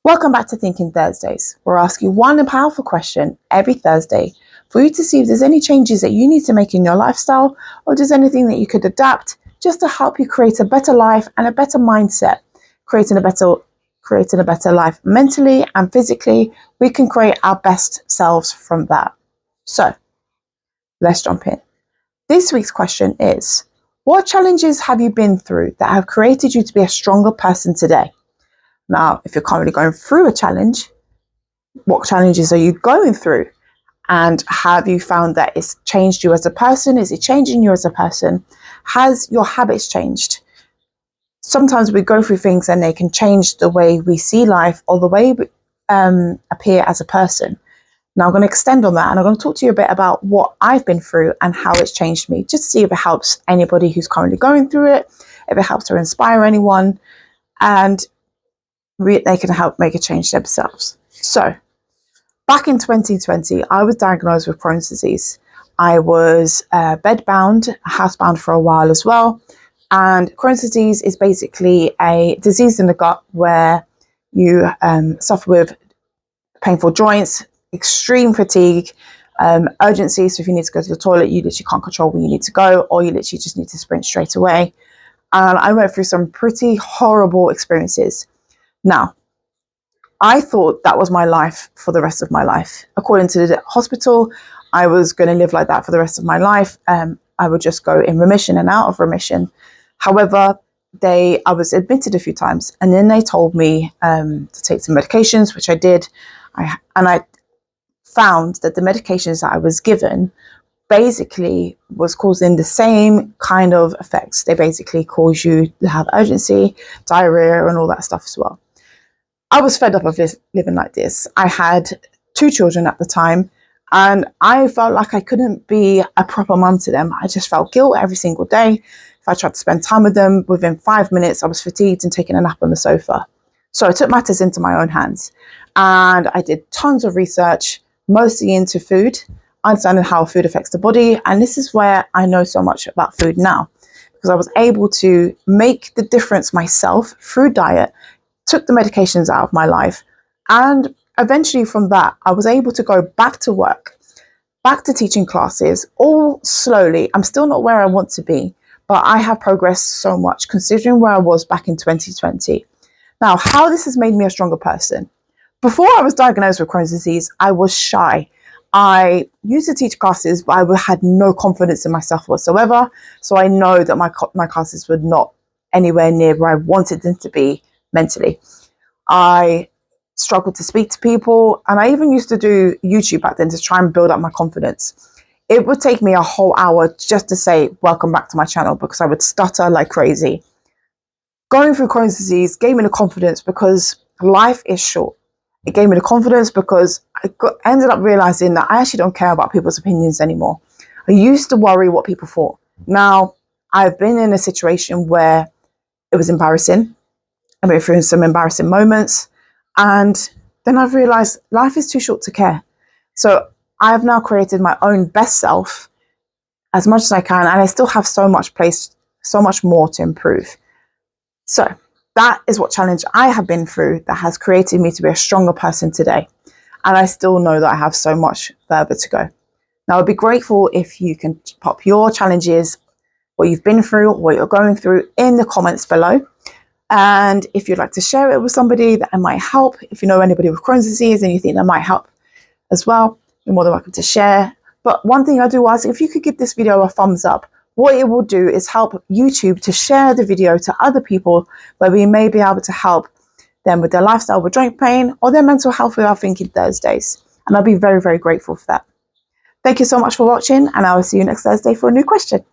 Welcome back to Thinking Thursdays. We're asking one powerful question every Thursday for you to see if there's any changes that you need to make in your lifestyle, or just anything that you could adapt just to help you create a better life and a better mindset, creating a better life mentally and physically. We can create our best selves from that. So let's jump in. This week's question is, what challenges have you been through that have created you to be a stronger person today? Now, if you're currently going through a challenge, what challenges are you going through? And have you found that it's changed you as a person? Is it changing you as a person? Has your habits changed? Sometimes we go through things and they can change the way we see life or the way we appear as a person. Now I'm going to extend on that, and I'm going to talk to you a bit about what I've been through and how it's changed me, just to see if it helps anybody who's currently going through it, if it helps to inspire anyone, and they can help make a change themselves. So back in 2020, I was diagnosed with Crohn's disease. I was bedbound, housebound for a while as well. And Crohn's disease is basically a disease in the gut where you suffer with painful joints, extreme fatigue, urgency. So if you need to go to the toilet, you literally can't control where you need to go, or you literally just need to sprint straight away. And I went through some pretty horrible experiences. Now, I thought that was my life for the rest of my life. According to the hospital, I was going to live like that for the rest of my life. I would just go in remission and out of remission. However, I was admitted a few times, and then they told me to take some medications, which I did. I found that the medications that I was given basically was causing the same kind of effects. They basically cause you to have urgency, diarrhea, and all that stuff as well. I was fed up of living like this. I had 2 children at the time, and I felt like I couldn't be a proper mum to them. I just felt guilt every single day. If I tried to spend time with them, within 5 minutes, I was fatigued and taking a nap on the sofa. So I took matters into my own hands, and I did tons of research, mostly into food, understanding how food affects the body. And this is where I know so much about food now, because I was able to make the difference myself through diet, took the medications out of my life, and eventually from that I was able to go back to work, back to teaching classes, all slowly. I'm still not where I want to be, but I have progressed so much considering where I was back in 2020. Now, how this has made me a stronger person. Before I was diagnosed with Crohn's disease, I was shy. I used to teach classes, but I had no confidence in myself whatsoever. So I know that my classes were not anywhere near where I wanted them to be mentally. I struggled to speak to people, and I even used to do YouTube back then to try and build up my confidence. It would take me a whole hour just to say welcome back to my channel, because I would stutter like crazy. Going through Crohn's disease gave me the confidence because life is short. It gave me the confidence because I ended up realizing that I actually don't care about people's opinions anymore. I used to worry what people thought. Now I've been in a situation where it was embarrassing. I went through some embarrassing moments, and then I've realized life is too short to care. So I've now created my own best self as much as I can, and I still have so much more to improve. So that is what challenge I have been through that has created me to be a stronger person today. And I still know that I have so much further to go. Now, I'd be grateful if you can pop your challenges, what you've been through, what you're going through, in the comments below. And if you'd like to share it with somebody that it might help, if you know anybody with Crohn's disease and you think that might help as well, you're more than welcome to share. But one thing I do ask, if you could give this video a thumbs up, what it will do is help YouTube to share the video to other people, where we may be able to help them with their lifestyle with joint pain or their mental health with our Thinking Thursdays. And I'll be very, very grateful for that. Thank you so much for watching, and I will see you next Thursday for a new question.